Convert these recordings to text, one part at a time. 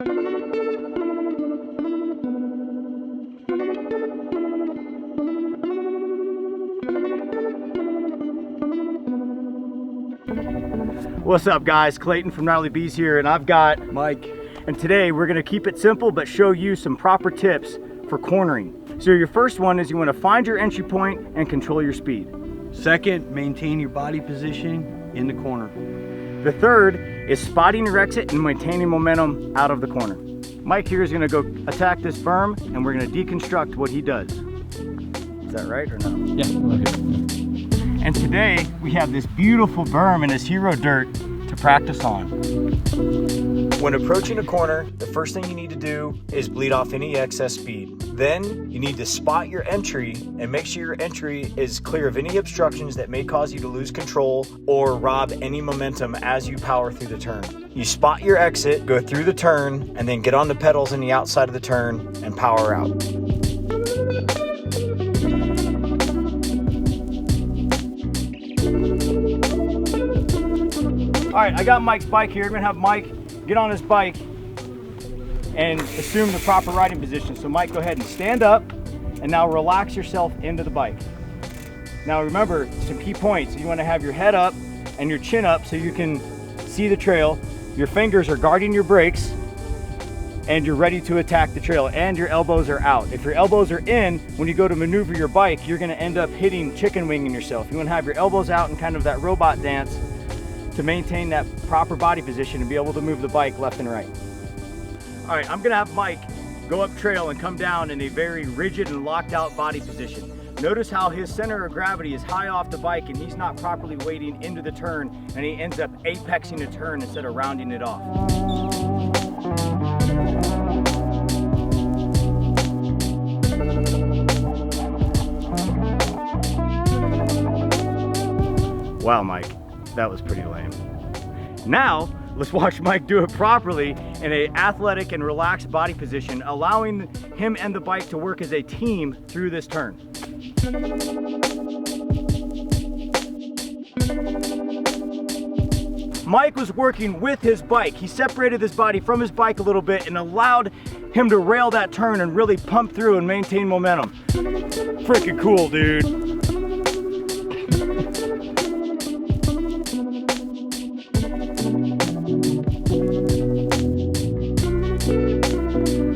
What's up guys, Clayton from Gnarly Bees here, and I've got Mike. And today we're gonna keep it simple but show you some proper tips for cornering. So your first one is you wanna find your entry point and control your speed. Second, maintain your body position in the corner. The third is spotting your exit and maintaining momentum out of the corner. Mike here is gonna go attack this berm and we're gonna deconstruct what he does. Is that right or no? Yeah. And today we have this beautiful berm and this hero dirt to practice on. When approaching a corner, the first thing you need to do is bleed off any excess speed. Then you need to spot your entry and make sure your entry is clear of any obstructions that may cause you to lose control or rob any momentum as you power through the turn. You spot your exit, go through the turn, and then get on the pedals on the outside of the turn and power out. All right, I got Mike's bike here. I'm gonna have Mike get on his bike and assume the proper riding position. So Mike, go ahead and stand up and now relax yourself into the bike. Now remember, some key points. You wanna have your head up and your chin up so you can see the trail. Your fingers are guarding your brakes and you're ready to attack the trail, and your elbows are out. If your elbows are in, when you go to maneuver your bike, you're gonna end up hitting chicken winging yourself. You wanna have your elbows out in kind of that robot dance to maintain that proper body position and be able to move the bike left and right. All right, I'm gonna have Mike go up trail and come down in a very rigid and locked out body position. Notice how his center of gravity is high off the bike and he's not properly weighting into the turn, and he ends up apexing the turn instead of rounding it off. Wow, Mike. That was pretty lame. Now, let's watch Mike do it properly in an athletic and relaxed body position, allowing him and the bike to work as a team through this turn. Mike was working with his bike. He separated his body from his bike a little bit and allowed him to rail that turn and really pump through and maintain momentum. Freaking cool, dude.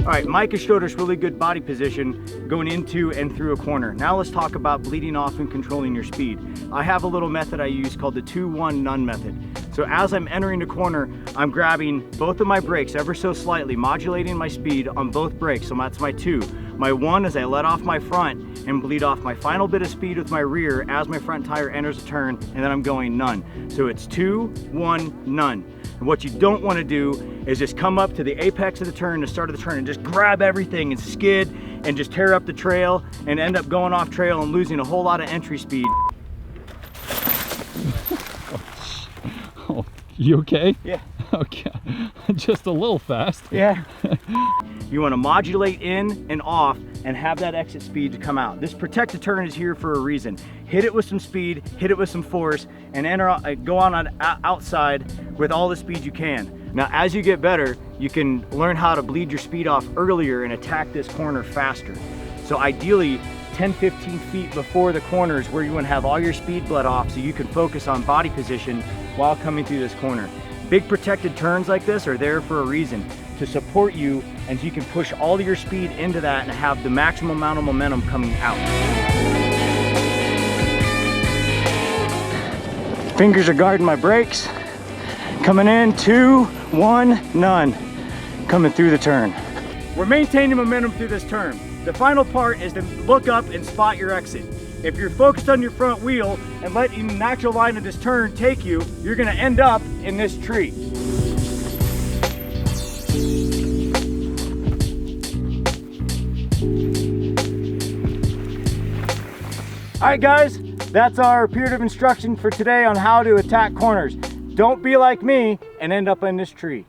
All right, Mike has showed us really good body position going into and through a corner. Now let's talk about bleeding off and controlling your speed. I have a little method I use called the 2-1-none method. So as I'm entering the corner, I'm grabbing both of my brakes ever so slightly, modulating my speed on both brakes. So that's my 2. My 1 is I let off my front and bleed off my final bit of speed with my rear as my front tire enters a turn, and then I'm going none. So it's 2, 1, none. And what you don't want to do is just come up to the apex of the turn, the start of the turn, and just grab everything and skid and just tear up the trail and end up going off trail and losing a whole lot of entry speed. Oh, you okay? Yeah. Okay, just a little fast. Yeah. You want to modulate in and off and have that exit speed to come out. This protected turn is here for a reason. Hit it with some speed, hit it with some force, and go on outside with all the speed you can. Now, as you get better, you can learn how to bleed your speed off earlier and attack this corner faster. So ideally, 10-15 feet before the corner is where you want to have all your speed bled off so you can focus on body position while coming through this corner. Big protected turns like this are there for a reason, to support you, and so you can push all of your speed into that and have the maximum amount of momentum coming out. Fingers are guarding my brakes. Coming in, 2, 1, none. Coming through the turn. We're maintaining momentum through this turn. The final part is to look up and spot your exit. If you're focused on your front wheel and letting the natural line of this turn take you, you're gonna end up in this tree. All right guys, that's our period of instruction for today on how to attack corners. Don't be like me and end up in this tree.